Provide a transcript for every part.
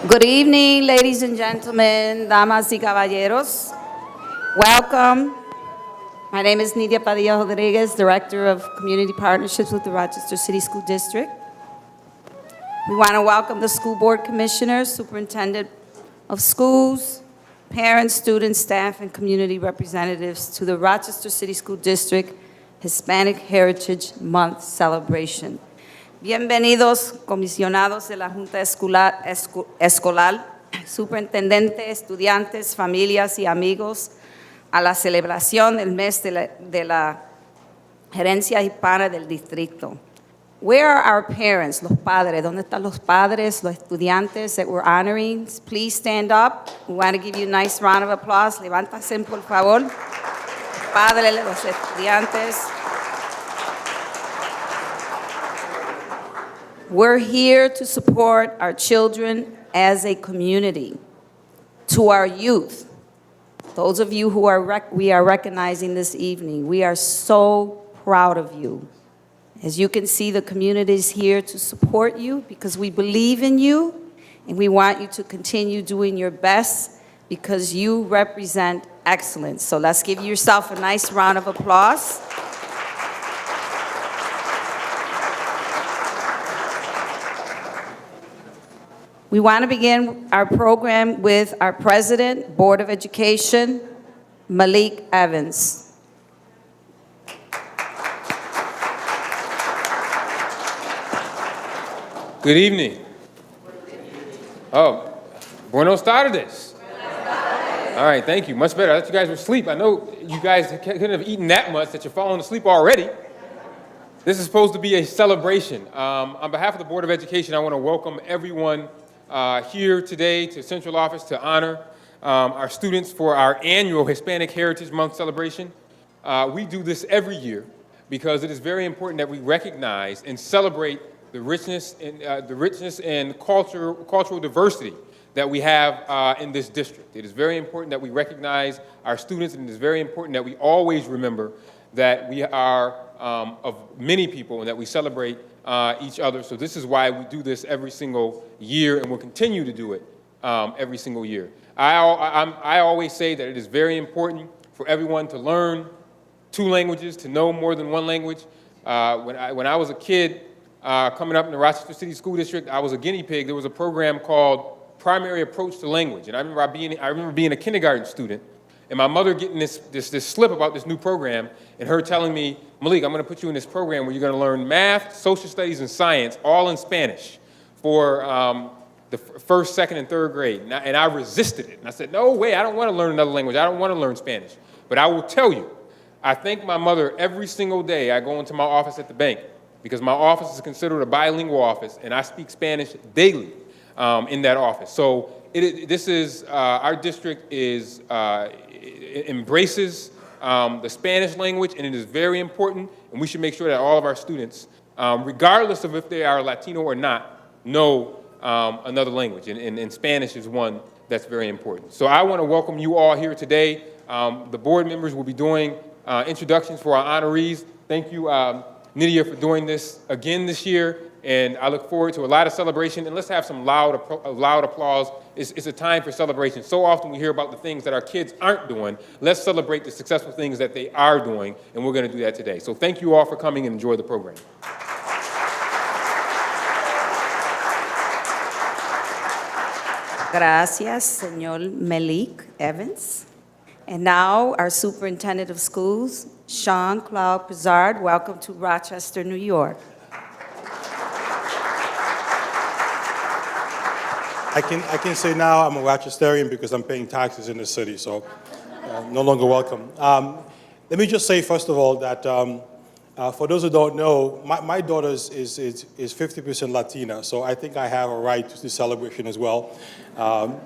Good evening, ladies and gentlemen, damas y caballeros. Welcome. My name is Nidia Padilla Rodriguez, Director of Community Partnerships with the Rochester City School District. We want to welcome the School Board Commissioners, Superintendent of Schools, parents, students, staff, and community representatives to the Rochester City School District Hispanic Heritage Month celebration. Bienvenidos, comisionados de la Junta Escolar, superintendente, estudiantes, familias y amigos, a la celebración del mes de la Gerencia Hispana del Distrito. Where are our parents, los padres? ¿Dónde están los padres, los estudiantes that we're honoring? Please stand up. We want to give you a nice round of applause. Levántense, por favor. Los padres, los estudiantes. We're here to support our children as a community. To our youth, those of you who we are recognizing this evening, we are so proud of you. As you can see, the community is here to support you because we believe in you and we want you to continue doing your best because you represent excellence. So let's give yourself a nice round of applause. We want to begin our program with our President, Board of Education, Malik Evans. Good evening. Oh, buenos tardes. All right, thank you. Much better. I thought you guys were asleep. I know you guys couldn't have eaten that much that you're falling asleep already. This is supposed to be a celebration. On behalf of the Board of Education, I want to welcome everyone here today to Central Office to honor our students for our annual Hispanic Heritage Month celebration. We do this every year because it is very important that we recognize and celebrate the richness and cultural diversity that we have in this district. It is very important that we recognize our students, and it is very important that we always remember that we are of many people and that we celebrate each other. So this is why we do this every single year, and we'll continue to do it every single year. I always say that it is very important for everyone to learn 2 languages, to know more than 1 language. When I was a kid, coming up in the Rochester City School District, I was a guinea pig. There was a program called Primary Approach to Language, and I remember being a kindergarten student, and my mother getting this slip about this new program, and her telling me, Malik, I'm going to put you in this program where you're going to learn math, social studies, and science, all in Spanish, for the first, second, and third grade. And I resisted it, and I said, no way, I don't want to learn another language. I don't want to learn Spanish. But I will tell you, I thank my mother every single day I go into my office at the bank, because my office is considered a bilingual office, and I speak Spanish daily in that office. So our district embraces the Spanish language, and it is very important, and we should make sure that all of our students, regardless of if they are Latino or not, know another language, and Spanish is one that's very important. So I want to welcome you all here today. The board members will be doing introductions for our honorees. Thank you, Nidia, for doing this again this year, and I look forward to a lot of celebration, and let's have some loud applause. It's a time for celebration. So often we hear about the things that our kids aren't doing. Let's celebrate the successful things that they are doing, and we're going to do that today. So thank you all for coming, and enjoy the program. Gracias, Señor Malik Evans. And now, our Superintendent of Schools, Sean Claude Pizard. Welcome to Rochester, New York. I can say now I'm a Rochesterian because I'm paying taxes in the city, so no longer welcome. Let me just say, first of all, that for those who don't know, my daughter is 50% Latina, so I think I have a right to the celebration as well,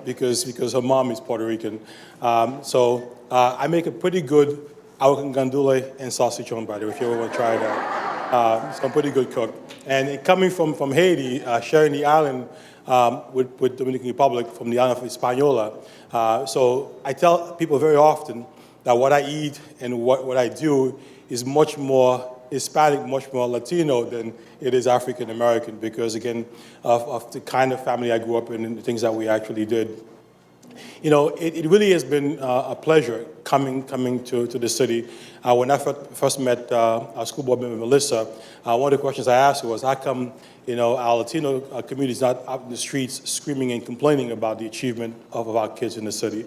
because her mom is Puerto Rican. So I make a pretty good agua con gandule and sausage on, by the way, if you ever want to try that. So I'm a pretty good cook. And coming from Haiti, sharing the island with Dominican Republic from the island of Hispaniola. So I tell people very often that what I eat and what I do is much more Hispanic, much more Latino than it is African American because, again, of the kind of family I grew up in and the things that we actually did. You know, it really has been a pleasure coming to the city. When I first met our school board member, Melissa, one of the questions I asked her was, how come, you know, our Latino community is not out in the streets screaming and complaining about the achievement of our kids in the city?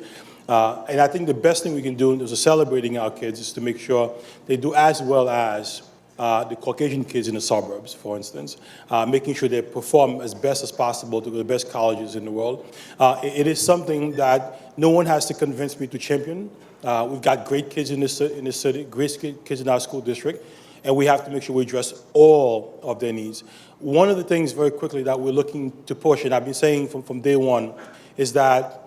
And I think the best thing we can do in terms of celebrating our kids is to make sure they do as well as the Caucasian kids in the suburbs, for instance, making sure they perform as best as possible to the best colleges in the world. It is something that no one has to convince me to champion. We've got great kids in this city, great kids in our school district, and we have to make sure we address all of their needs. One of the things very quickly that we're looking to push, and I've been saying from day one, is that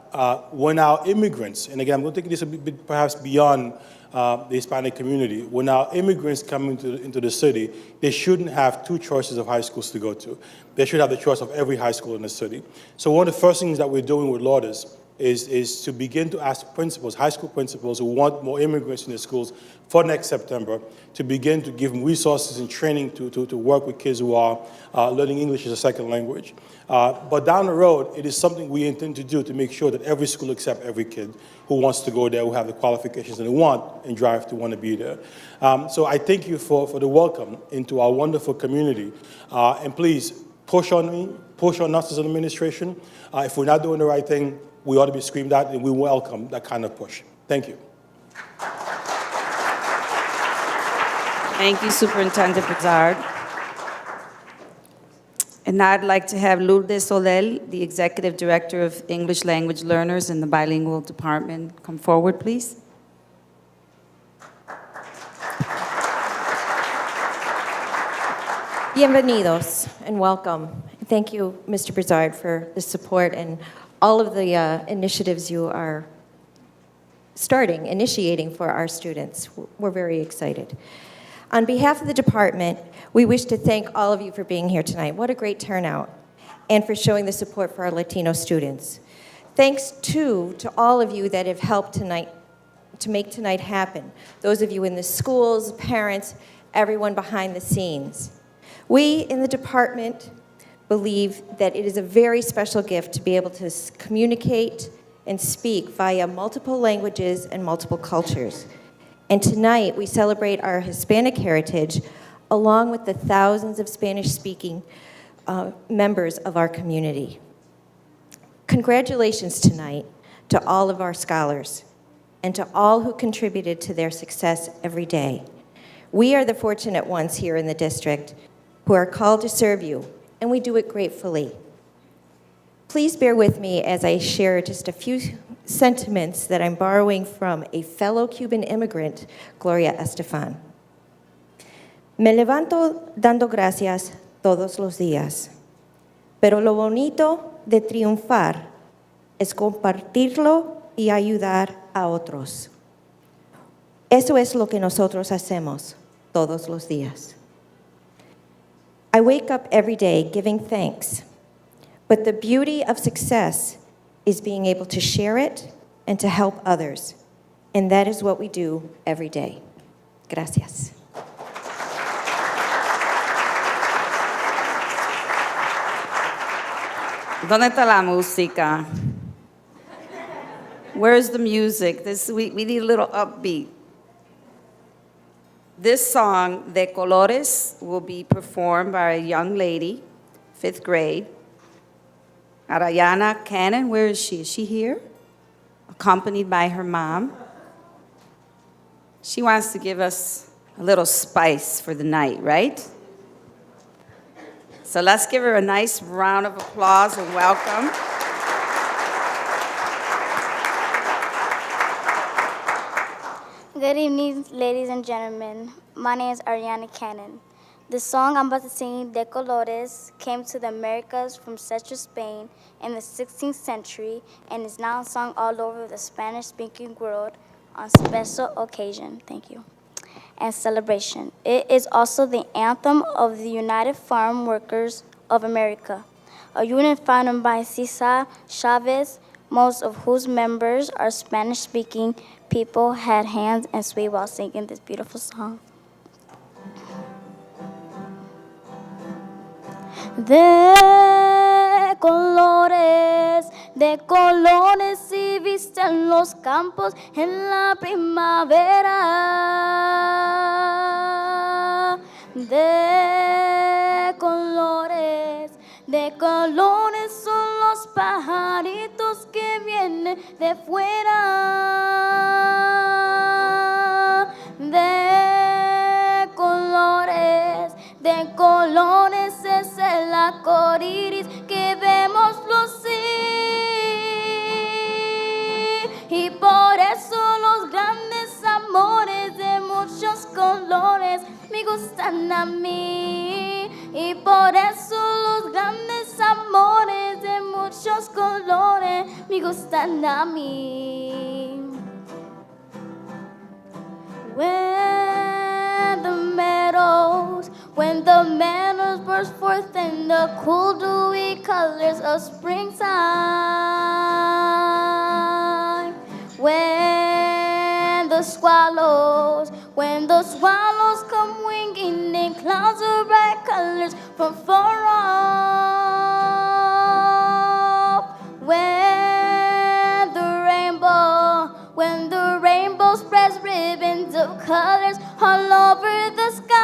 when our immigrants, and again, I'm going to take this a bit perhaps beyond the Hispanic community, when our immigrants come into the city, they shouldn't have two choices of high schools to go to. They should have the choice of every high school in the city. So one of the first things that we're doing with Lourdes is to begin to ask principals, high school principals who want more immigrants in their schools for next September, to begin to give them resources and training to work with kids who are learning English as a second language. But down the road, it is something we intend to do to make sure that every school accepts every kid who wants to go there, who have the qualifications that they want and drive to want to be there. So I thank you for the welcome into our wonderful community. And please, push on me, push on us as an administration. If we're not doing the right thing, we ought to be screamed at, and we welcome that kind of push. Thank you. Thank you, Superintendent Brizard. And now I'd like to have Lourdes Soler, the Executive Director of English Language Learners in the Bilingual Department, come forward, please. Bienvenidos and welcome. Thank you, Mr. Brizard, for the support and all of the initiatives you are initiating for our students. We're very excited. On behalf of the department, we wish to thank all of you for being here tonight. What a great turnout, and for showing the support for our Latino students. Thanks, too, to all of you that have helped tonight to make tonight happen. Those of you in the schools, parents, everyone behind the scenes. We in the department believe that it is a very special gift to be able to communicate and speak via multiple languages and multiple cultures. And tonight, we celebrate our Hispanic heritage along with the thousands of Spanish-speaking members of our community. Congratulations tonight to all of our scholars and to all who contributed to their success every day. We are the fortunate ones here in the district who are called to serve you, and we do it gratefully. Please bear with me as I share just a few sentiments that I'm borrowing from a fellow Cuban immigrant, Gloria Estefan. Me levanto dando gracias todos los días, pero lo bonito de triunfar es compartirlo y ayudar a otros. Eso es lo que nosotros hacemos todos los días. I wake up every day giving thanks, but the beauty of success is being able to share it and to help others. And that is what we do every day. Gracias. ¿Dónde está la música? Where's the music? We need a little upbeat. This song, De Colores, will be performed by a young lady, 5th grade. Ariana Cannon, where is she? Is she here? Accompanied by her mom. She wants to give us a little spice for the night, right? So let's give her a nice round of applause and welcome. Good evening, ladies and gentlemen. My name is Ariana Cannon. The song I'm about to sing, De Colores, came to the Americas from Central Spain in the 16th century and is now sung all over the Spanish-speaking world on special occasion. Thank you. And celebration. It is also the anthem of the United Farm Workers of America, a union founded by Cesar Chavez, most of whose members are Spanish-speaking people, had hands and sway while singing this beautiful song. de colores y viste en los campos en la primavera. De colores son los pajaritos que vienen de fuera. De colores es el arco iris que vemos lucir. Y por eso los grandes amores de muchos colores me gustan a mí. Y por eso los grandes amores de muchos colores me gustan a mí. When the meadows burst forth in the cool dewy colors of springtime. When the swallows come winging in clouds of bright colors from far off. When the rainbow spreads ribbons of colors all over the sky,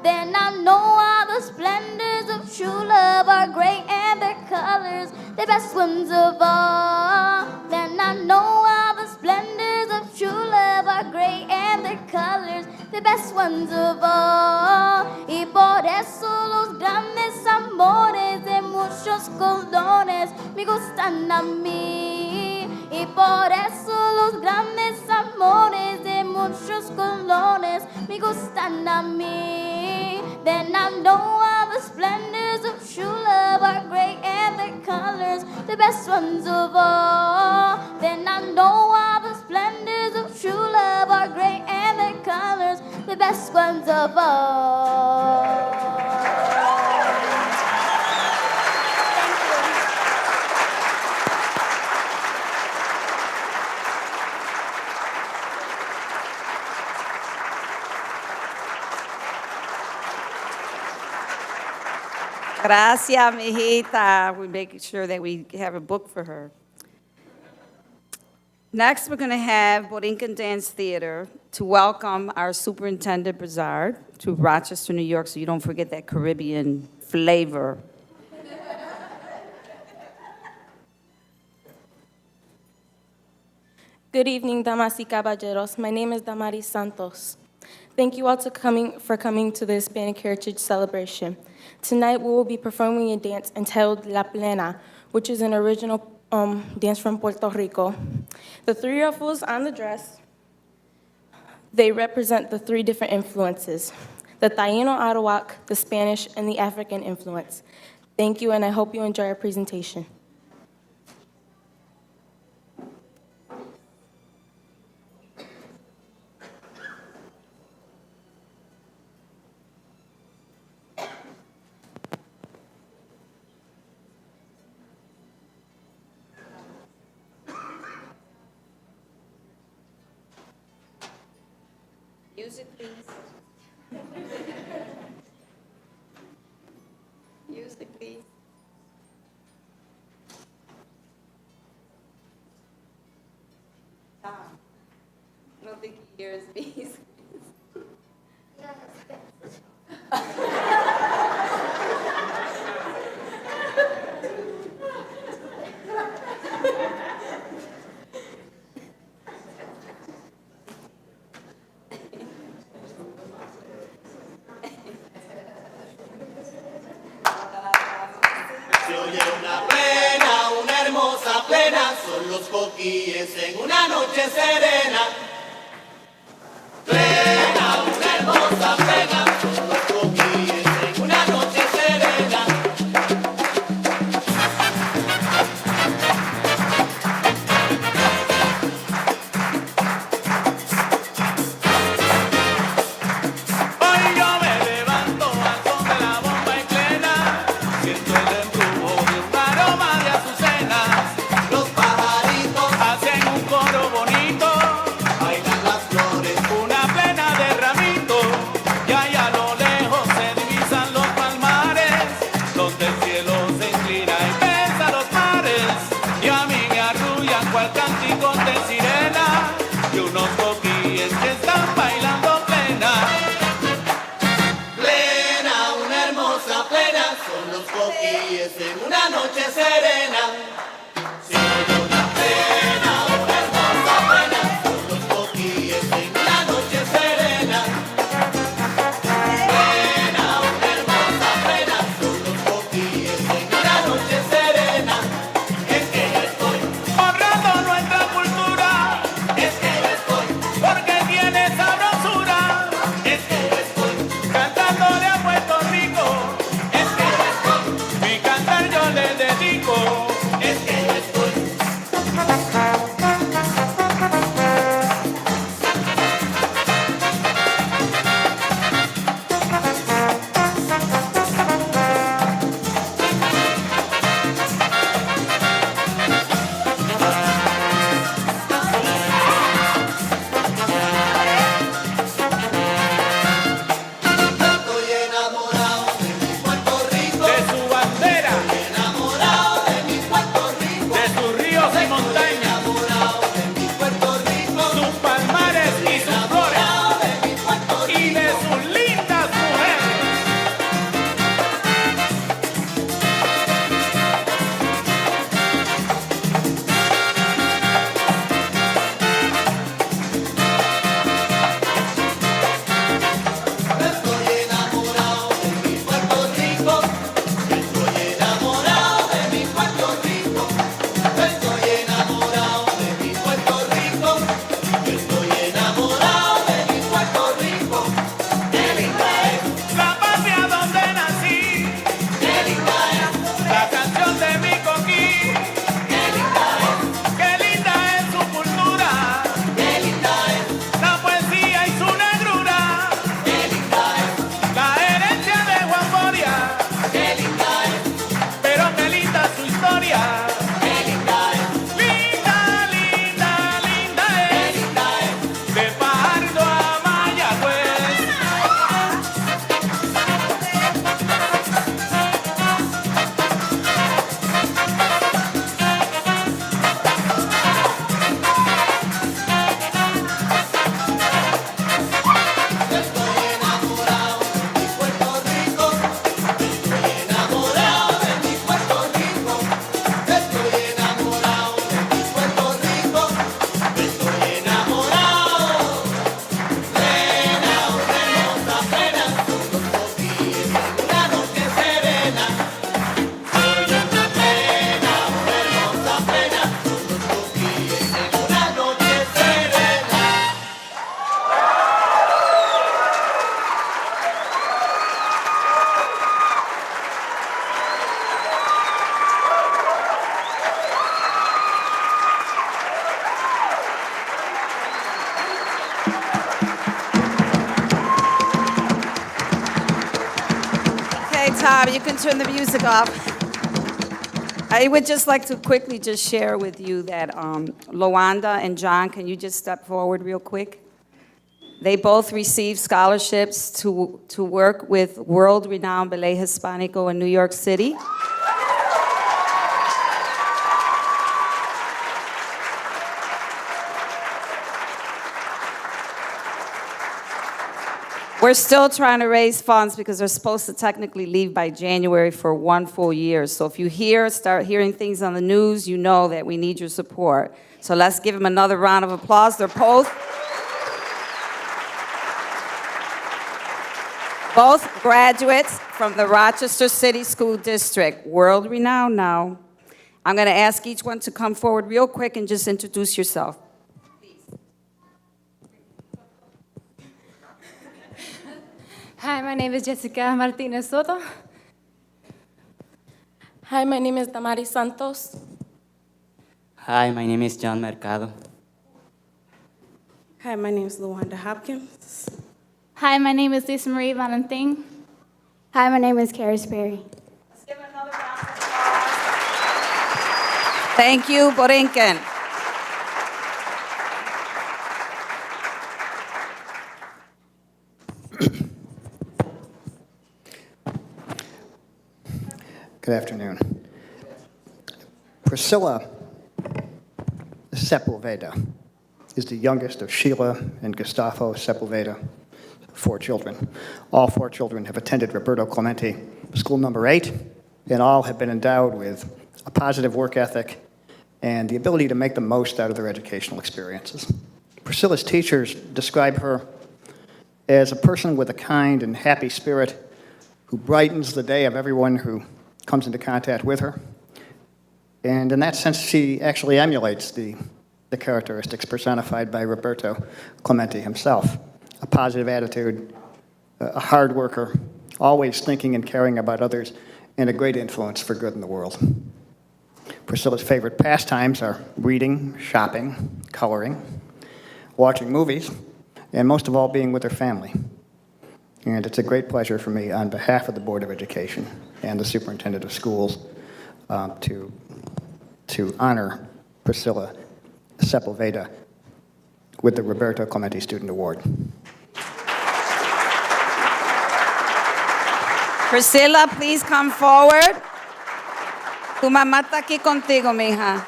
then I know all the splendors of true love are great and their colors the best ones of all. Then I know all the splendors of true love are great and their colors the best ones of all. Y por eso los grandes amores de muchos colores me gustan a mí. Y por eso los grandes amores de muchos colores me gustan a mí. Then I know all the splendors of true love are great and their colors the best ones of all. Then I know all the splendors of true love are great and their colors the best ones of all. Gracias, mijita. We're making sure that we have a book for her. Next, we're going to have Borinquen Dance Theater to welcome our Superintendent Brizard to Rochester, New York, so you don't forget that Caribbean flavor. Good evening, damas y caballeros. My name is Damaris Santos. Thank you all for coming to the Hispanic Heritage Celebration. Tonight, we will be performing a dance entitled La Plena, which is an original dance from Puerto Rico. The three ruffles on the dress, they represent the three different influences, the Taino Arawak, the Spanish, and the African influence. Thank you, and I hope you enjoy our presentation. Music, please. Music, please. Tom, I don't think he hears me. Se oye una hermosa plena, son los coquíes en una noche serena. Plena, una hermosa plena, son los coquíes en una noche serena. Hoy yo me levanto al son de la bomba y plena, siento el embrujo de un aroma de azucenas. Los pajaritos hacen un coro bonito, bailan las flores, una plena de ramitos. Ya, ya. coquilles en una noche serena. Si oye una pena, una hermosa pena, son los coquilles en una noche serena. Pena, una hermosa pena, son los coquilles en una noche serena. Es que yo estoy honrando nuestra cultura. Es que yo estoy porque tiene sabrosura. Es que yo estoy cantándole a Puerto Rico. Es que yo estoy, mi cantar yo le dedico. Es que yo estoy. Estoy enamorado de mi Puerto Rico, de su bandera, enamorado de mi Puerto Rico, de sus ríos y montañas, enamorado de mi Puerto Rico, sus palmares y sus flores, de mi Puerto Rico, y de sus lindas mujeres. Estoy enamorado de mi Puerto Rico. Estoy enamorado de mi Puerto Rico. Estoy enamorado de mi Puerto Rico. Estoy enamorado de mi Puerto Rico. Qué linda es la patria donde nací. Qué linda es la canción de mi coquí. Qué linda es su cultura. Qué linda es la poesía y su negrura. Qué linda es la herencia de Juan Boria. Qué linda es, pero qué linda su historia. Qué linda es, linda, linda, linda es. Qué linda es, de Fajardo a Mayagüez. Estoy enamorado de mi Puerto Rico. Estoy enamorado de mi Puerto Rico. Estoy enamorado de mi Puerto Rico. Estoy enamorado. Pena, una hermosa pena, son los coquilles en una noche serena. Soy una pena, una hermosa pena, son los coquilles en una noche serena. Okay, Tom, you can turn the music off. I would just like to quickly just share with you that Lawanda and John, can you just step forward real quick? They both received scholarships to work with world-renowned Ballet Hispanico in New York City. We're still trying to raise funds because they're supposed to technically leave by January for 1 full year. So if you start hearing things on the news, you know that we need your support. So let's give them another round of applause. They're both graduates from the Rochester City School District, world renowned now. I'm going to ask each one to come forward real quick and just introduce yourself. Hi, my name is Jessica Martinez Soto. Hi, my name is Damaris Santos. Hi, my name is John Mercado. Hi, my name is Luanda Hopkins. Hi, my name is Lisa Marie Valentin. Hi, my name is Carrie Sperry. Let's give another round of applause. Thank you, Borinquen. Good afternoon. Priscilla Sepulveda is the youngest of Sheila and Gustavo Sepulveda, 4 children. All 4 children have attended Roberto Clemente School number 8 and all have been endowed with a positive work ethic and the ability to make the most out of their educational experiences. Priscilla's teachers describe her as a person with a kind and happy spirit who brightens the day of everyone who comes into contact with her. And in that sense, she actually emulates the characteristics personified by Roberto Clemente himself. A positive attitude, a hard worker, always thinking and caring about others, and a great influence for good in the world. Priscilla's favorite pastimes are reading, shopping, coloring, watching movies, and most of all, being with her family. And it's a great pleasure for me, on behalf of the Board of Education and the Superintendent of Schools, to honor Priscilla Sepulveda with the Roberto Clemente Student Award. Priscilla, please come forward. Tu mamá está aquí contigo, mija.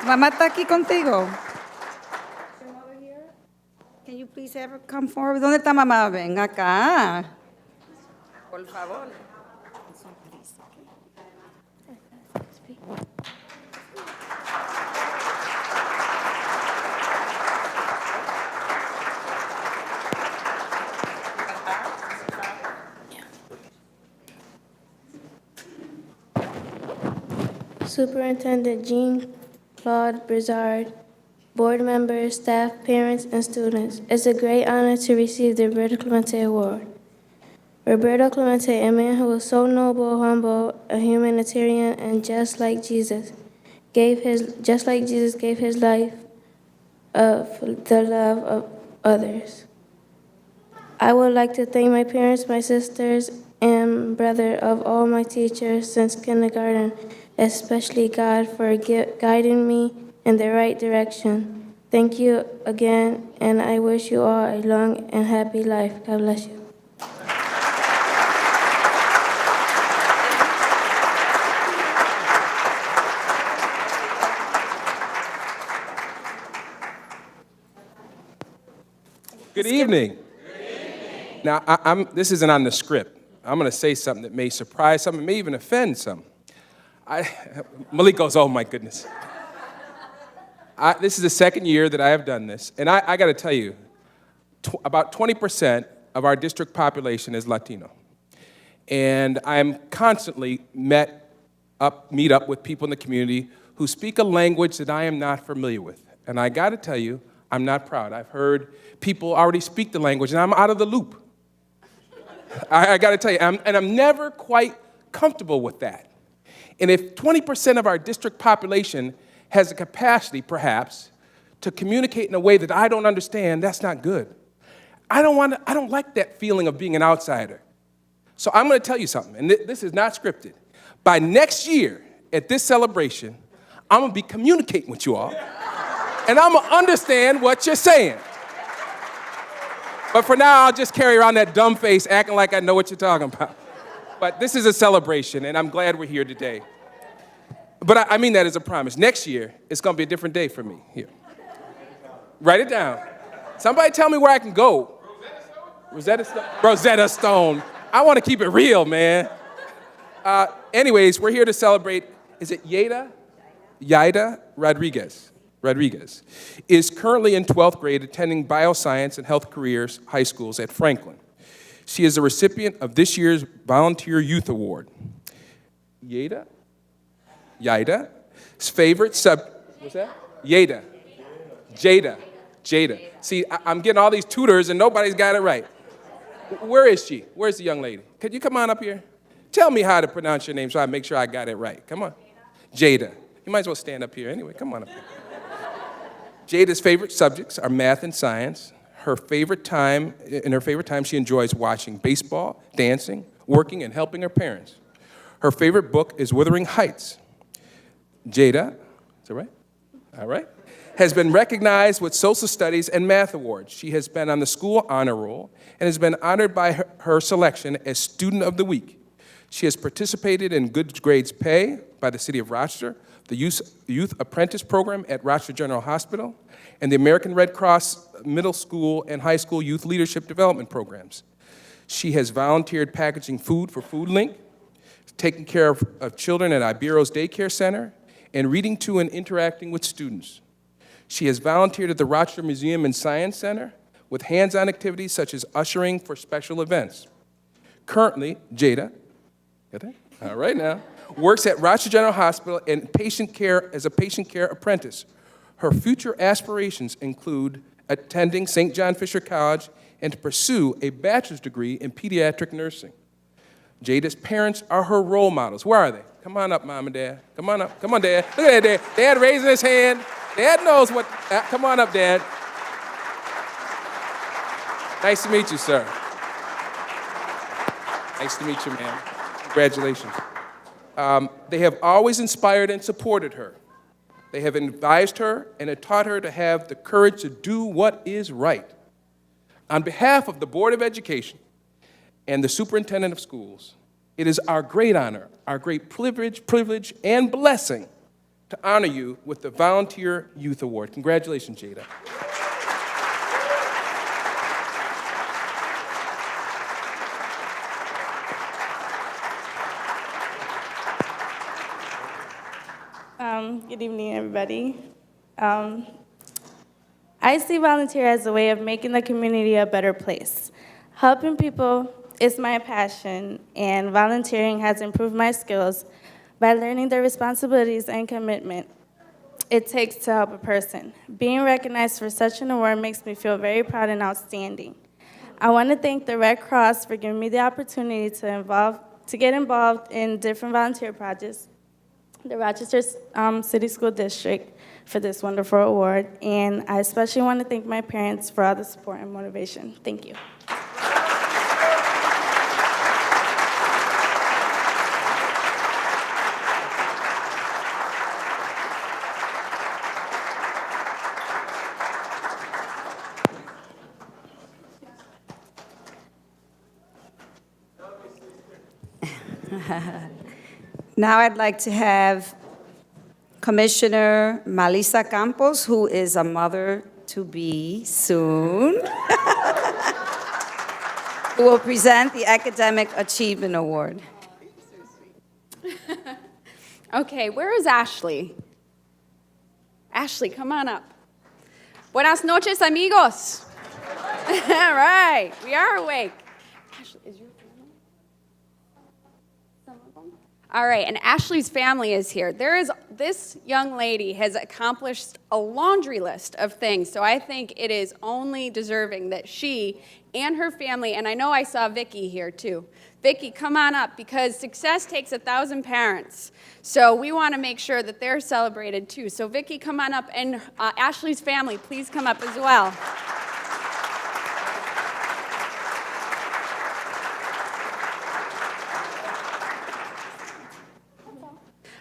Tu mamá está aquí contigo. Can you please ever come forward? ¿Dónde está mamá? Ven acá. Por favor. Superintendent Jean-Claude Brizard, board members, staff, parents, and students, it's a great honor to receive the Roberto Clemente Award. Roberto Clemente, a man who was so noble, humble, a humanitarian, and just like Jesus gave his life of the love of others. I would like to thank my parents, my sisters, and brother of all my teachers since kindergarten, especially God for guiding me in the right direction. Thank you again, and I wish you all a long and happy life. God bless you. Good evening. Now, this isn't on the script. I'm going to say something that may surprise some, and may even offend some. Malik goes, oh my goodness. This is the second year that I have done this, and I got to tell you, about 20% of our district population is Latino. And I'm constantly meet up with people in the community who speak a language that I am not familiar with. And I got to tell you, I'm not proud. I've heard people already speak the language, and I'm out of the loop. I got to tell you, I'm never quite comfortable with that. And if 20% of our district population has the capacity, perhaps, to communicate in a way that I don't understand, that's not good. I don't like that feeling of being an outsider. So I'm going to tell you something, and this is not scripted. By next year, at this celebration, I'm going to be communicating with you all, and I'm going to understand what you're saying. But for now, I'll just carry around that dumb face, acting like I know what you're talking about. But this is a celebration, and I'm glad we're here today. But I mean that as a promise. Next year, it's going to be a different day for me. Here. Write it down. Somebody tell me where I can go. Rosetta Stone? Rosetta Stone. I want to keep it real, man. Anyways, we're here to celebrate, is it Yaida Rodriguez is currently in 12th grade attending bioscience and health careers high schools at Franklin. She is the recipient of this year's Volunteer Youth Award. Yaida's favorite what's that? Jada. See, I'm getting all these tutors and nobody's got it right. Where is she? Where's the young lady? Could you come on up here? Tell me how to pronounce your name so I make sure I got it right. Come on. Jada. You might as well stand up here anyway. Come on up here. Jada's favorite subjects are math and science. In her favorite time, she enjoys watching baseball, dancing, working, and helping her parents. Her favorite book is Wuthering Heights. Jada, is that right? All right. Has been recognized with social studies and math awards. She has been on the school honor roll and has been honored by her selection as Student of the Week. She has participated in Good Grades Pay by the City of Rochester, the Youth Apprentice Program at Rochester General Hospital, and the American Red Cross Middle School and High School Youth Leadership Development Programs. She has volunteered packaging food for Food Link, taking care of children at Ibero's Daycare Center, and reading to and interacting with students. She has volunteered at the Rochester Museum and Science Center with hands-on activities such as ushering for special events. Currently, Jada, got that? All right now, works at Rochester General Hospital in patient care as a patient care apprentice. Her future aspirations include attending St. John Fisher College and to pursue a bachelor's degree in pediatric nursing. Jada's parents are her role models. Where are they? Come on up, Mom and Dad. Come on up. Come on, Dad. Look at that, Dad. Dad raising his hand. Dad knows what. Come on up, Dad. Nice to meet you, sir. Nice to meet you, man. Congratulations. They have always inspired and supported her. They have advised her and have taught her to have the courage to do what is right. On behalf of the Board of Education and the Superintendent of Schools, it is our great honor, our great privilege, and blessing to honor you with the Volunteer Youth Award. Congratulations, Jada. Good evening, everybody. I see volunteer as a way of making the community a better place. Helping people is my passion, and volunteering has improved my skills by learning the responsibilities and commitment it takes to help a person. Being recognized for such an award makes me feel very proud and outstanding. I want to thank the Red Cross for giving me the opportunity to get involved in different volunteer projects, the Rochester City School District for this wonderful award, and I especially want to thank my parents for all the support and motivation. Thank you. Now I'd like to have Commissioner Melissa Campos, who is a mother-to-be soon, who will present the Academic Achievement Award. Okay, where is Ashley? Ashley, come on up. Buenas noches, amigos. All right, we are awake. Ashley, is your family? Some of them? All right, and Ashley's family is here. This young lady has accomplished a laundry list of things, so I think it is only deserving that she and her family, and I know I saw Vicky here too. Vicky, come on up, because success takes 1,000 parents. So we want to make sure that they're celebrated too. So Vicky, come on up, and Ashley's family, please come up as well.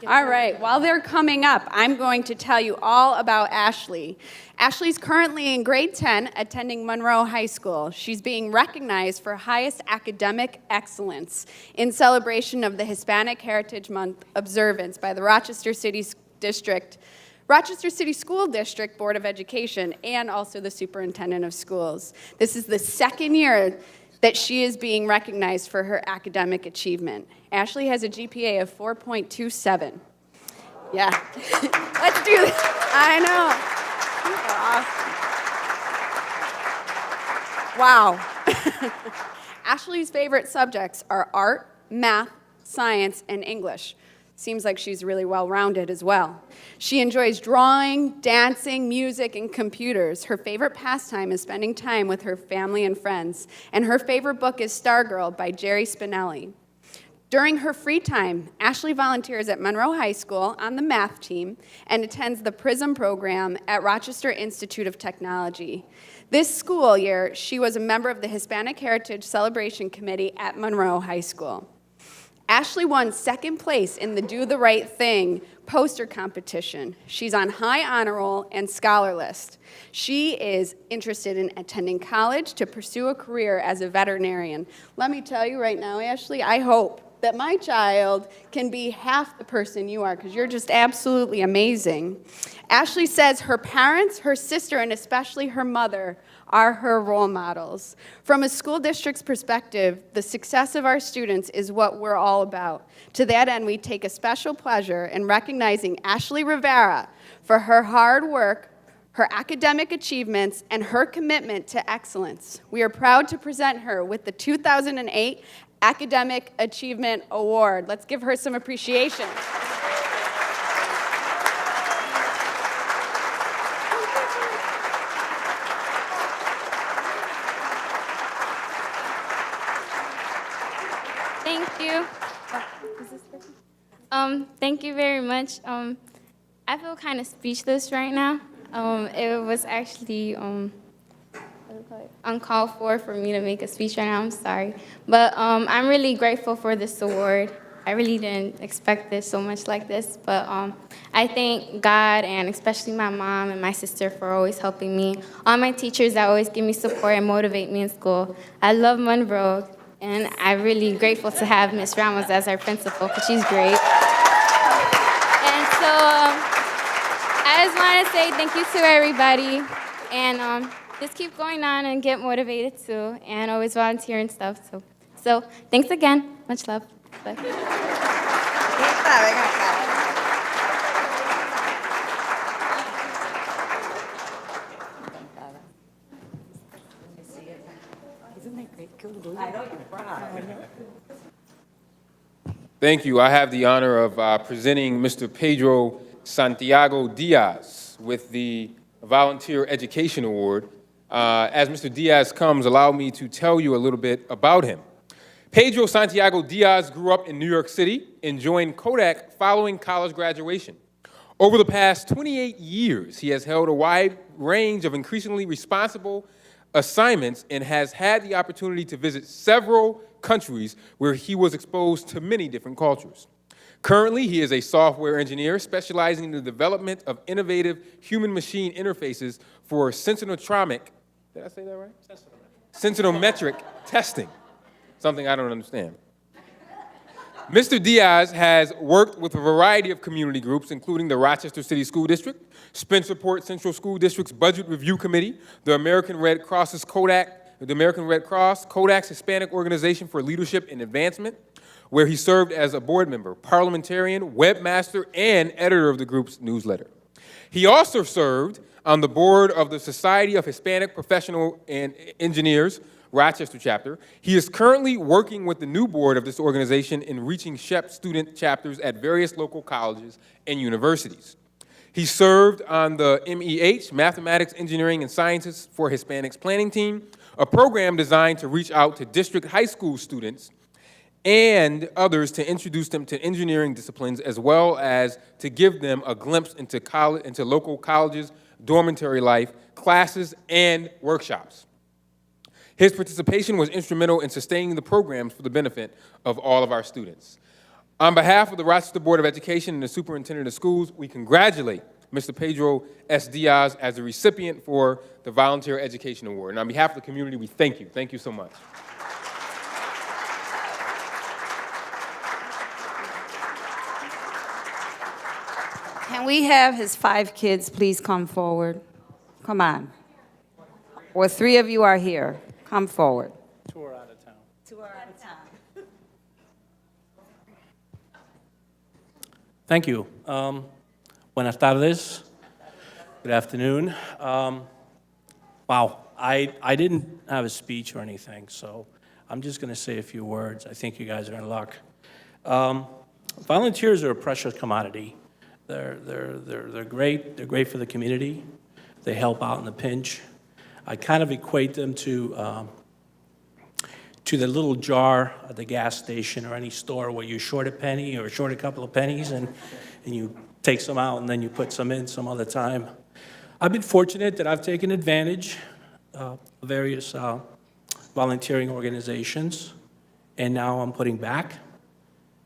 All right, while they're coming up, I'm going to tell you all about Ashley. Ashley's currently in grade 10, attending Monroe High School. She's being recognized for highest academic excellence in celebration of the Hispanic Heritage Month observance by the Rochester City School District Board of Education, and also the Superintendent of Schools. This is the second year that she is being recognized for her academic achievement. Ashley has a GPA of 4.27. Yeah, let's do this. I know. Awesome. Wow. Ashley's favorite subjects are art, math, science, and English. Seems like she's really well-rounded as well. She enjoys drawing, dancing, music, and computers. Her favorite pastime is spending time with her family and friends. And her favorite book is Stargirl by Jerry Spinelli. During her free time, Ashley volunteers at Monroe High School on the math team and attends the PRISM program at Rochester Institute of Technology. This school year, she was a member of the Hispanic Heritage Celebration Committee at Monroe High School. Ashley won second place in the Do the Right Thing poster competition. She's on high honor roll and scholar list. She is interested in attending college to pursue a career as a veterinarian. Let me tell you right now, Ashley, I hope that my child can be half the person you are, because you're just absolutely amazing. Ashley says her parents, her sister, and especially her mother are her role models. From a school district's perspective, the success of our students is what we're all about. To that end, we take a special pleasure in recognizing Ashley Rivera for her hard work, her academic achievements, and her commitment to excellence. We are proud to present her with the 2008 Academic Achievement Award. Let's give her some appreciation. Thank you. Thank you very much. I feel kind of speechless right now. It was actually uncalled for me to make a speech right now. I'm sorry. But I'm really grateful for this award. I really didn't expect this so much like this. But I thank God and especially my mom and my sister for always helping me. All my teachers that always give me support and motivate me in school. I love Monroe. And I'm really grateful to have Miss Ramos as our principal, because she's great. And so I just want to say thank you to everybody. And just keep going on and get motivated too. And always volunteer and stuff. So thanks again. Much love. Bye. Thank you. I have the honor of presenting Mr. Pedro Santiago Diaz with the Volunteer Education Award. As Mr. Diaz comes, allow me to tell you a little bit about him. Pedro Santiago Diaz grew up in New York City and joined Kodak following college graduation. Over the past 28 years, he has held a wide range of increasingly responsible assignments and has had the opportunity to visit several countries where he was exposed to many different cultures. Currently, he is a software engineer specializing in the development of innovative human-machine interfaces for sensinometric, did I say that right? Sensinometric testing, something I don't understand. Mr. Diaz has worked with a variety of community groups, including the Rochester City School District, Spencerport Central School District's Budget Review Committee, the American Red Cross, Kodak's Hispanic Organization for Leadership and Advancement, where he served as a board member, parliamentarian, webmaster, and editor of the group's newsletter. He also served on the board of the Society of Hispanic Professional and Engineers, Rochester chapter. He is currently working with the new board of this organization in reaching SHEP student chapters at various local colleges and universities. He served on the MEH, Mathematics, Engineering, and Sciences for Hispanics Planning Team, a program designed to reach out to district high school students and others to introduce them to engineering disciplines, as well as to give them a glimpse into local colleges, dormitory life, classes, and workshops. His participation was instrumental in sustaining the programs for the benefit of all of our students. On behalf of the Rochester Board of Education and the Superintendent of Schools, we congratulate Mr. Pedro S. Diaz as the recipient for the Volunteer Education Award. And on behalf of the community, we thank you. Thank you so much. Can we have his 5 kids please come forward? Come on. Or 3 of you are here. Come forward. 2 are out of town. 2 are out of town. Thank you. Buenas tardes. Good afternoon. Wow, I didn't have a speech or anything, so I'm just going to say a few words. I think you guys are in luck. Volunteers are a precious commodity. They're great. They're great for the community. They help out in the pinch. I kind of equate them to the little jar at the gas station or any store where you're short a penny or short a couple of pennies, and you take some out and then you put some in some other time. I've been fortunate that I've taken advantage of various volunteering organizations, and now I'm putting back,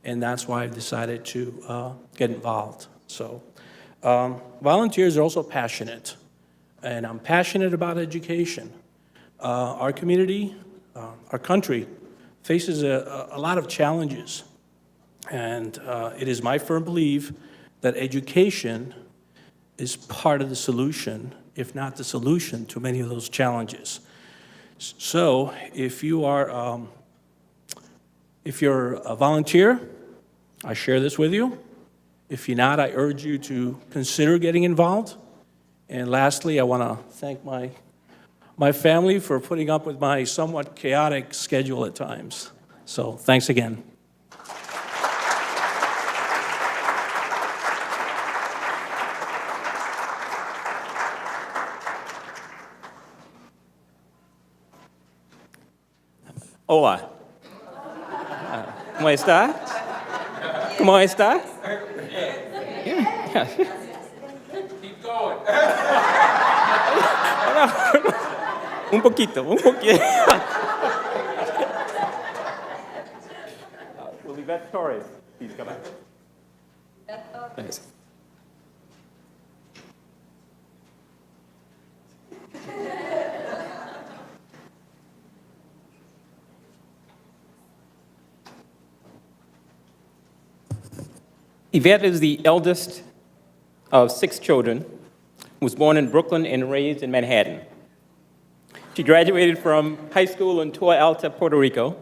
and that's why I've decided to get involved. So volunteers are also passionate, and I'm passionate about education. Our community, our country, faces a lot of challenges And it is my firm belief that education is part of the solution, if not the solution, to many of those challenges. So if you're a volunteer, I share this with you. If you're not, I urge you to consider getting involved. And lastly, I want to thank my family for putting up with my somewhat chaotic schedule at times. So thanks again. Hola. ¿Cómo está? ¿Cómo está? Yeah. Keep going. Un poquito. Will Yvette Torres please come back? Thanks. Yvette is the eldest of 6 children, was born in Brooklyn and raised in Manhattan. She graduated from high school in Toa Alta, Puerto Rico,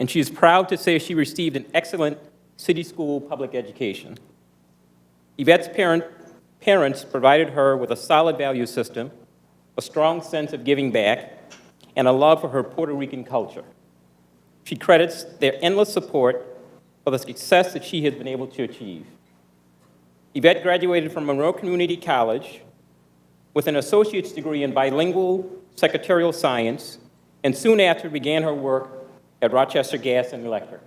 and she is proud to say she received an excellent city school public education. Yvette's parents provided her with a solid value system, a strong sense of giving back, and a love for her Puerto Rican culture. She credits their endless support for the success that she has been able to achieve. Yvette graduated from Monroe Community College with an associate's degree in bilingual secretarial science, and soon after began her work at Rochester Gas and Electric.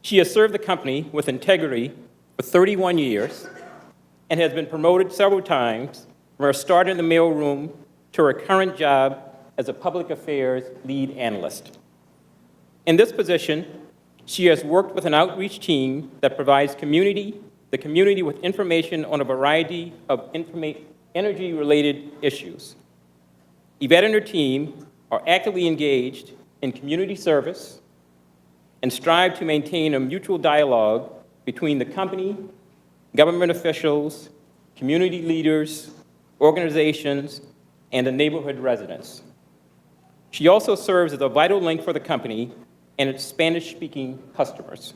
She has served the company with integrity for 31 years and has been promoted several times from her start in the mailroom to her current job as a public affairs lead analyst. In this position, she has worked with an outreach team that provides the community with information on a variety of energy-related issues. Yvette and her team are actively engaged in community service and strive to maintain a mutual dialogue between the company, government officials, community leaders, organizations, and the neighborhood residents. She also serves as a vital link for the company and its Spanish-speaking customers.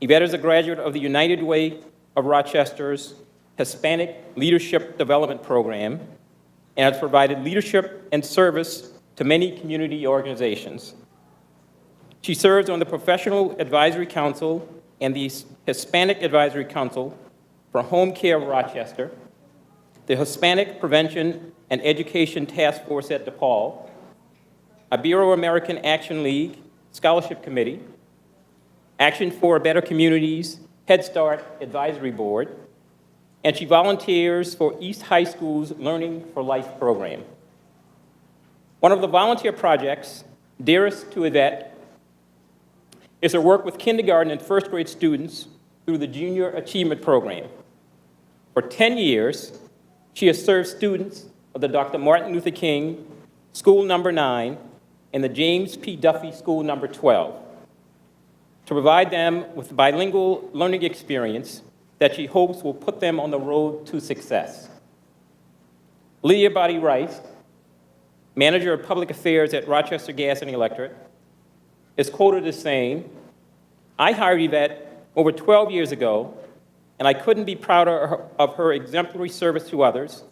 Yvette is a graduate of the United Way of Rochester's Hispanic Leadership Development Program and has provided leadership and service to many community organizations. She serves on the Professional Advisory Council and the Hispanic Advisory Council for Home Care of Rochester, the Hispanic Prevention and Education Task Force at DePaul, Ibero-American Action League Scholarship Committee, Action for Better Communities Head Start Advisory Board, and she volunteers for East High School's Learning for Life program. One of the volunteer projects, dearest to Yvette, is her work with kindergarten and first grade students through the Junior Achievement Program. For 10 years, she has served students of the Dr. Martin Luther King School Number 9 and the James P. Duffy School Number 12 to provide them with bilingual learning experience that she hopes will put them on the road to success. Lydia Body Rice, manager of public affairs at Rochester Gas and Electric, is quoted as saying, "I hired Yvette over 12 years ago, and I couldn't be prouder of her exemplary service to others,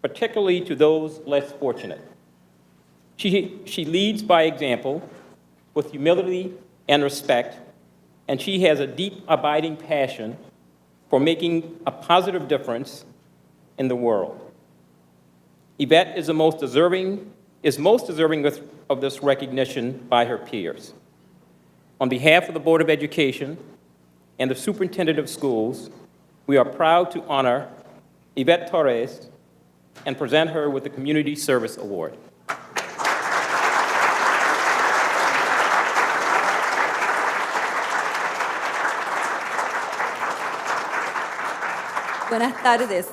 particularly to those less fortunate. She leads by example with humility and respect, and she has a deep, abiding passion for making a positive difference in the world." Yvette is most deserving of this recognition by her peers. On behalf of the Board of Education and the Superintendent of Schools, we are proud to honor Yvette Torres and present her with the Community Service Award. Buenas tardes.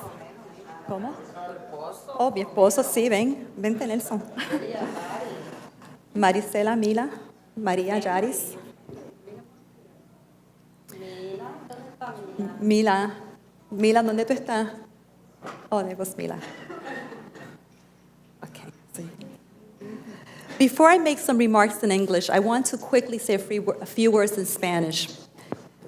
¿Cómo? Oh, mi esposo, sí, vente Nelson. Marisela Mila, María Yaris. Mila. Mila, ¿dónde tú estás? Oh, there goes Mila. Okay. So before I make some remarks in English, I want to quickly say a few words in Spanish.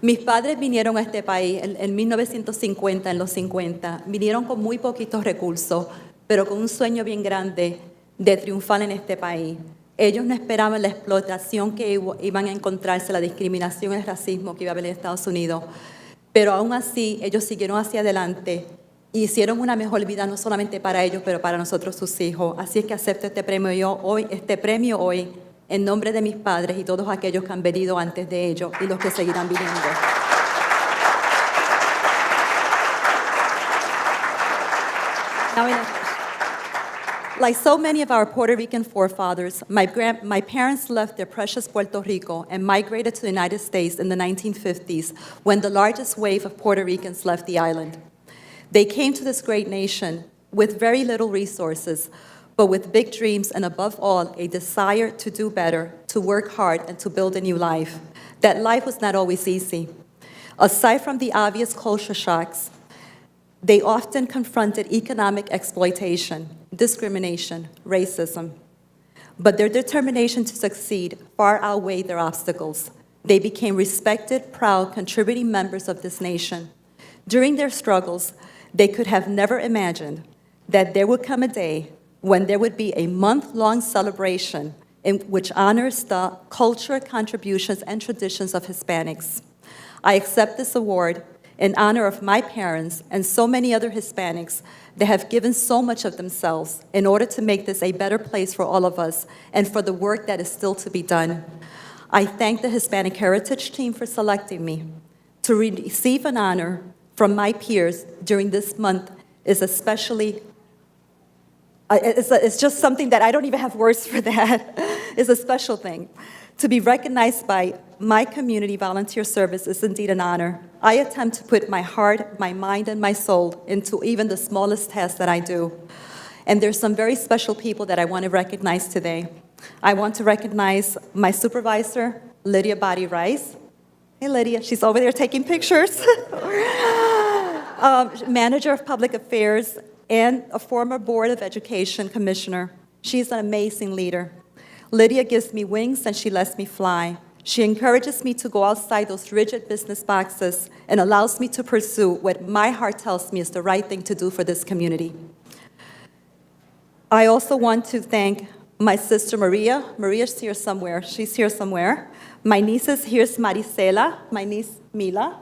Mis padres vinieron a este país en 1950, en los 50. Vinieron con muy poquitos recursos, pero con un sueño bien grande de triunfar en este país. Ellos no esperaban la explotación que iban a encontrarse, la discriminación y el racismo que iba a haber en Estados Unidos. Pero aún así, ellos siguieron hacia adelante y hicieron una mejor vida no solamente para ellos, pero para nosotros, sus hijos. Así es que acepto este premio hoy en nombre de mis padres y todos aquellos que han venido antes de ellos y los que seguirán viniendo. Now, like so many of our Puerto Rican forefathers, my parents left their precious Puerto Rico and migrated to the United States in the 1950s when the largest wave of Puerto Ricans left the island. They came to this great nation with very little resources, but with big dreams and above all, a desire to do better, to work hard, and to build a new life. That life was not always easy. Aside from the obvious culture shocks, they often confronted economic exploitation, discrimination, racism. But their determination to succeed far outweighed their obstacles. They became respected, proud, contributing members of this nation. During their struggles, they could have never imagined that there would come a day when there would be a month-long celebration in which honors the culture, contributions, and traditions of Hispanics. I accept this award in honor of my parents and so many other Hispanics that have given so much of themselves in order to make this a better place for all of us and for the work that is still to be done. I thank the Hispanic Heritage Team for selecting me. To receive an honor from my peers during this month is especially, it's just something that I don't even have words for that. It's a special thing. To be recognized by my community volunteer service is indeed an honor. I attempt to put my heart, my mind, and my soul into even the smallest task that I do. And there's some very special people that I want to recognize today. I want to recognize my supervisor, Lydia Body Rice. Hey, Lydia, she's over there taking pictures. Manager of Public Affairs and a former Board of Education commissioner. She's an amazing leader. Lydia gives me wings and she lets me fly. She encourages me to go outside those rigid business boxes and allows me to pursue what my heart tells me is the right thing to do for this community. I also want to thank my sister Maria. Maria's here somewhere. She's here somewhere. My nieces, here's Maricela, my niece Mila.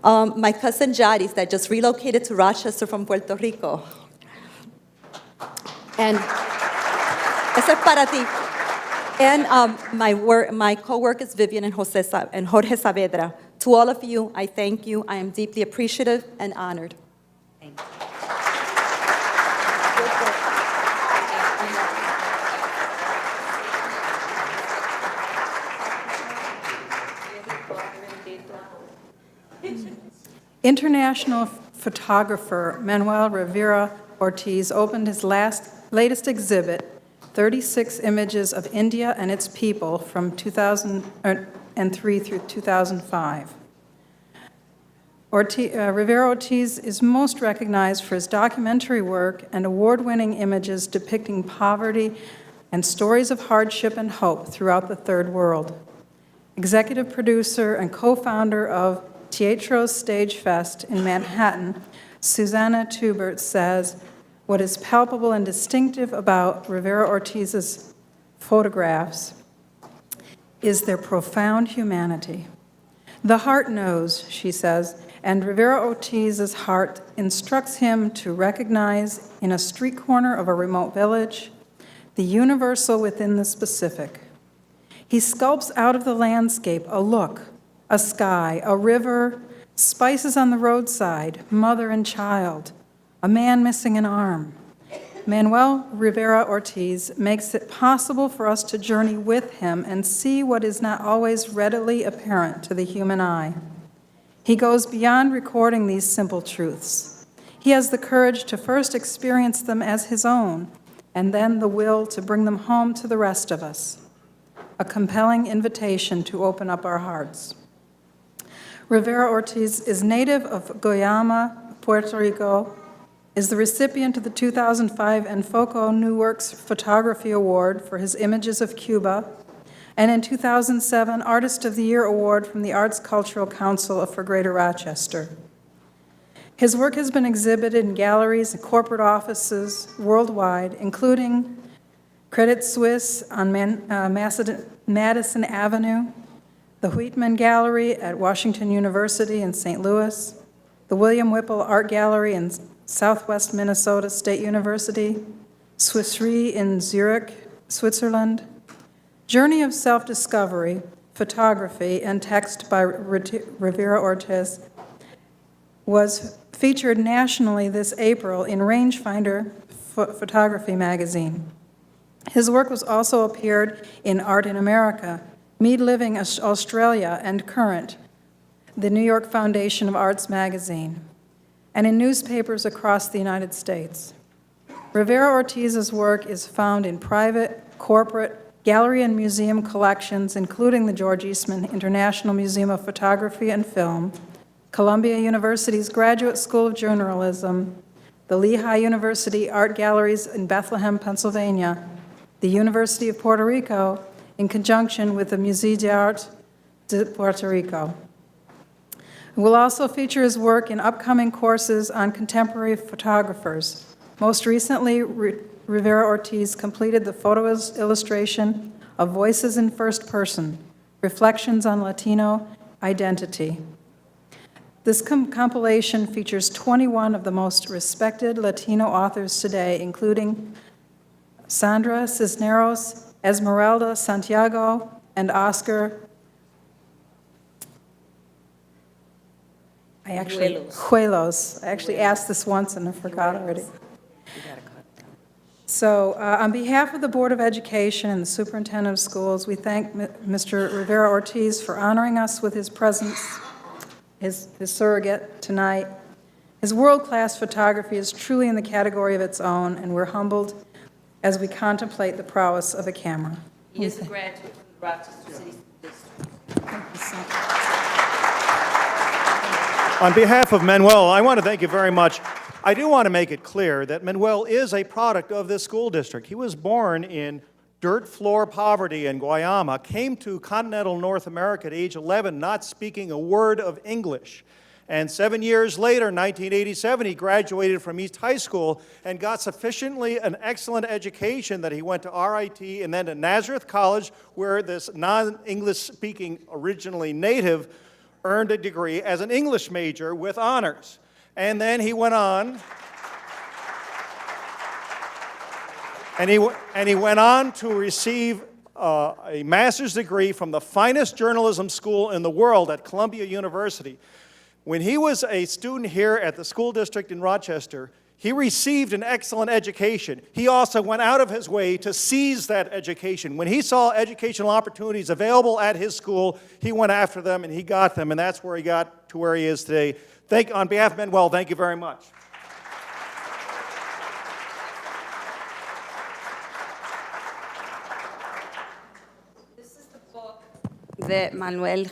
My cousin Jadis that just relocated to Rochester from Puerto Rico. And eso es para ti. And my co-workers Vivian and Jorge Saavedra. To all of you, I thank you. I am deeply appreciative and honored. Thank you. International photographer Manuel Rivera Ortiz opened his latest exhibit, 36 Images of India and Its People from 2003 through 2005. Rivera Ortiz is most recognized for his documentary work and award-winning images depicting poverty and stories of hardship and hope throughout the Third World. Executive producer and co-founder of Teatros Stage Fest in Manhattan, Susanna Tubert says, what is palpable and distinctive about Rivera Ortiz's photographs is their profound humanity. The heart knows, she says, and Rivera Ortiz's heart instructs him to recognize in a street corner of a remote village the universal within the specific. He sculpts out of the landscape a look, a sky, a river, spices on the roadside, mother and child, a man missing an arm. Manuel Rivera Ortiz makes it possible for us to journey with him and see what is not always readily apparent to the human eye. He goes beyond recording these simple truths. He has the courage to first experience them as his own, and then the will to bring them home to the rest of us. A compelling invitation to open up our hearts. Rivera Ortiz is native of Guayama, Puerto Rico, is the recipient of the 2005 Enfoco New Works Photography Award for his images of Cuba, and in 2007, Artist of the Year Award from the Arts Cultural Council for Greater Rochester. His work has been exhibited in galleries and corporate offices worldwide, including Credit Suisse on Madison Avenue, the Whitman Gallery at Washington University in St. Louis, the William Whipple Art Gallery in Southwest Minnesota State University, Swissri in Zurich, Switzerland. Journey of Self-Discovery, Photography, and Text by Rivera Ortiz was featured nationally this April in Rangefinder Photography magazine. His work was also appeared in Art in America, Mead Living Australia, and Current, the New York Foundation of Arts magazine, and in newspapers across the United States. Rivera Ortiz's work is found in private, corporate, gallery and museum collections, including the George Eastman International Museum of Photography and Film, Columbia University's Graduate School of Journalism, the Lehigh University Art Galleries in Bethlehem, Pennsylvania, the University of Puerto Rico, in conjunction with the Musée d'Art de Puerto Rico. We'll also feature his work in upcoming courses on contemporary photographers. Most recently, Rivera Ortiz completed the photo illustration of Voices in First Person, Reflections on Latino Identity. This compilation features 21 of the most respected Latino authors today, including Sandra Cisneros, Esmeralda Santiago, and Oscar Huelos. I actually asked this once and I forgot already. So on behalf of the Board of Education and the Superintendent of Schools, we thank Mr. Rivera Ortiz for honoring us with his presence, his surrogate tonight. His world-class photography is truly in the category of its own, and we're humbled as we contemplate the prowess of a camera. He is a graduate from the Rochester City District. Thank you so much. On behalf of Manuel, I want to thank you very much. I do want to make it clear that Manuel is a product of this school district. He was born in dirt floor poverty in Guayama, came to continental North America at age 11, not speaking a word of English. And 7 years later, 1987, he graduated from East High School and got sufficiently an excellent education that he went to RIT and then to Nazareth College, where this non-English speaking, originally native, earned a degree as an English major with honors. And then he went on, and he went on to receive a master's degree from the finest journalism school in the world at Columbia University. When he was a student here at the school district in Rochester, he received an excellent education. He also went out of his way to seize that education. When he saw educational opportunities available at his school, he went after them and he got them, and that's where he got to where he is today. On behalf of Manuel, thank you very much. This is the book that Manuel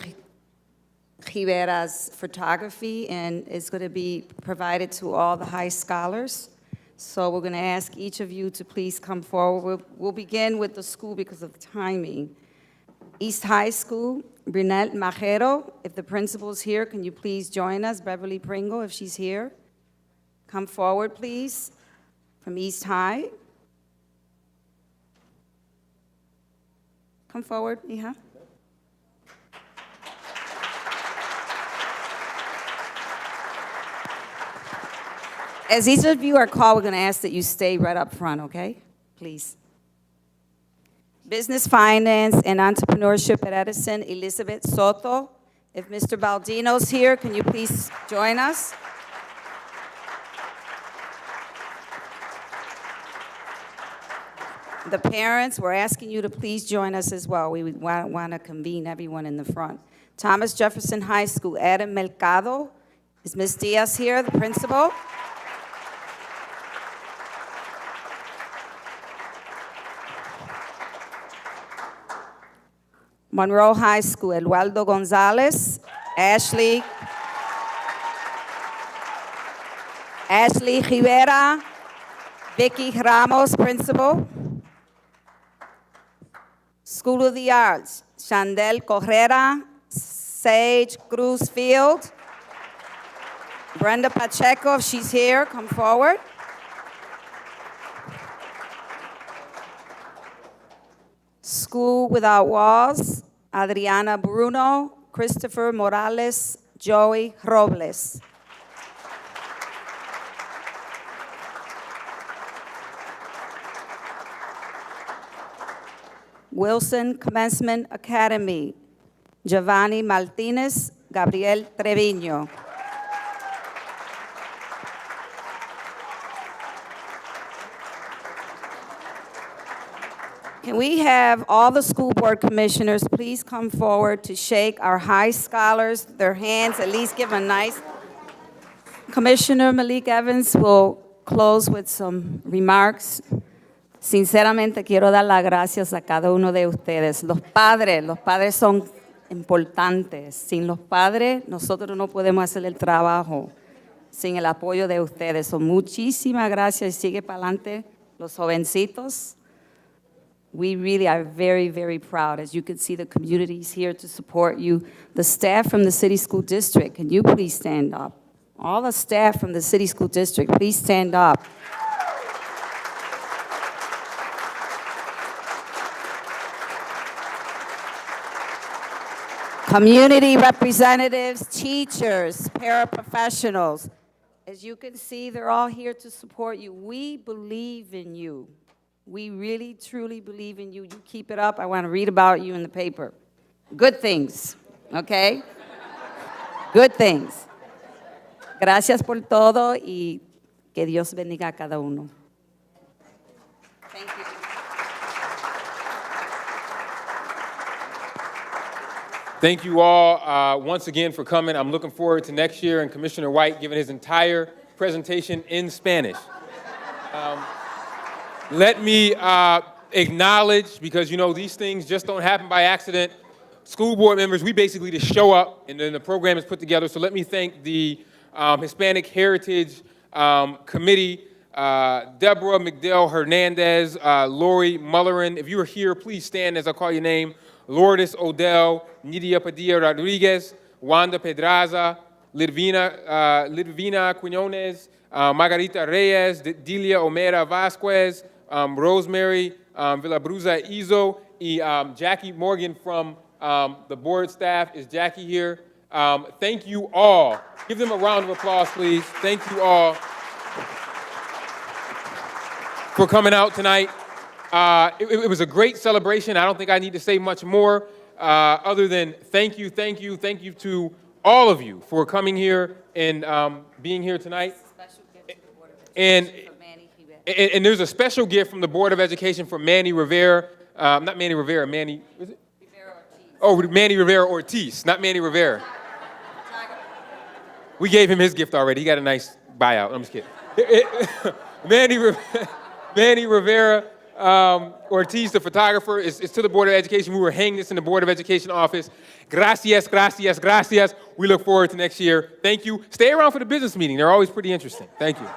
Rivera's photography, and it's going to be provided to all the high scholars. So we're going to ask each of you to please come forward. We'll begin with the school because of timing. East High School, Brunette Majero. If the principal's here, can you please join us? Beverly Pringle, if she's here. Come forward, please, from East High. Come forward, Mija. As each of you are called, we're going to ask that you stay right up front, okay? Please. Business Finance and Entrepreneurship at Edison, Elizabeth Soto. If Mr. Baldino's here, can you please join us? The parents, we're asking you to please join us as well. We want to convene everyone in the front. Thomas Jefferson High School, Adam Mercado. Is Ms. Diaz here, the principal? Monroe High School, Eduardo Gonzalez, Ashley Rivera, Vicky Ramos, Principal. School of the Arts, Chandel Correra, Sage Cruz Field. Brenda Pacheco, if she's here, come forward. School Without Walls, Adriana Bruno, Christopher Morales, Joey Robles. Wilson Commencement Academy, Giovanni Martinez, Gabriel Treviño. Can we have all the school board commissioners please come forward to shake our high scholars, their hands, at least give a nice. Commissioner Malik Evans will close with some remarks. Sinceramente quiero dar las gracias a cada uno de ustedes. Los padres son importantes. Sin los padres nosotros no podemos hacer el trabajo sin el apoyo de ustedes. So, muchísimas gracias y sigue para adelante los jovencitos. We really are very, very proud. As you can see, the community is here to support you. The staff from the City School District, can you please stand up? All the staff from the City School District, please stand up. Community representatives, teachers, paraprofessionals. As you can see, they're all here to support you. We believe in you. We really, truly believe in you. You keep it up. I want to read about you in the paper. Good things, okay? Good things. Gracias por todo y que Dios bendiga a cada uno. Thank you. Thank you all once again for coming. I'm looking forward to next year and Commissioner White giving his entire presentation in Spanish. Let me acknowledge, because you know these things just don't happen by accident. School board members, we basically just show up and then the program is put together. So let me thank the Hispanic Heritage Committee, Deborah McDell Hernandez, Lori Mullerin. If you are here, please stand as I call your name. Lourdes Odell, Nidia Padilla Rodriguez, Wanda Pedraza, Lidvina Quinones, Margarita Reyes, Delia Omera Vasquez, Rosemary Villabruza Izo, y Jackie Morgan from the board staff. Is Jackie here? Thank you all. Give them a round of applause, please. Thank you all for coming out tonight. It was a great celebration. I don't think I need to say much more other than thank you to all of you for coming here and being here tonight. And there's a special gift from the Board of Education for Manny Rivera. Not Manny Rivera, Manny, is it? Oh, Manny Rivera Ortiz, not Manny Rivera. We gave him his gift already. He got a nice buyout. I'm just kidding. Manny Rivera Ortiz, the photographer, is to the Board of Education. We were hanging this in the Board of Education office. Gracias, gracias, gracias. We look forward to next year. Thank you. Stay around for the business meeting. They're always pretty interesting. Thank you.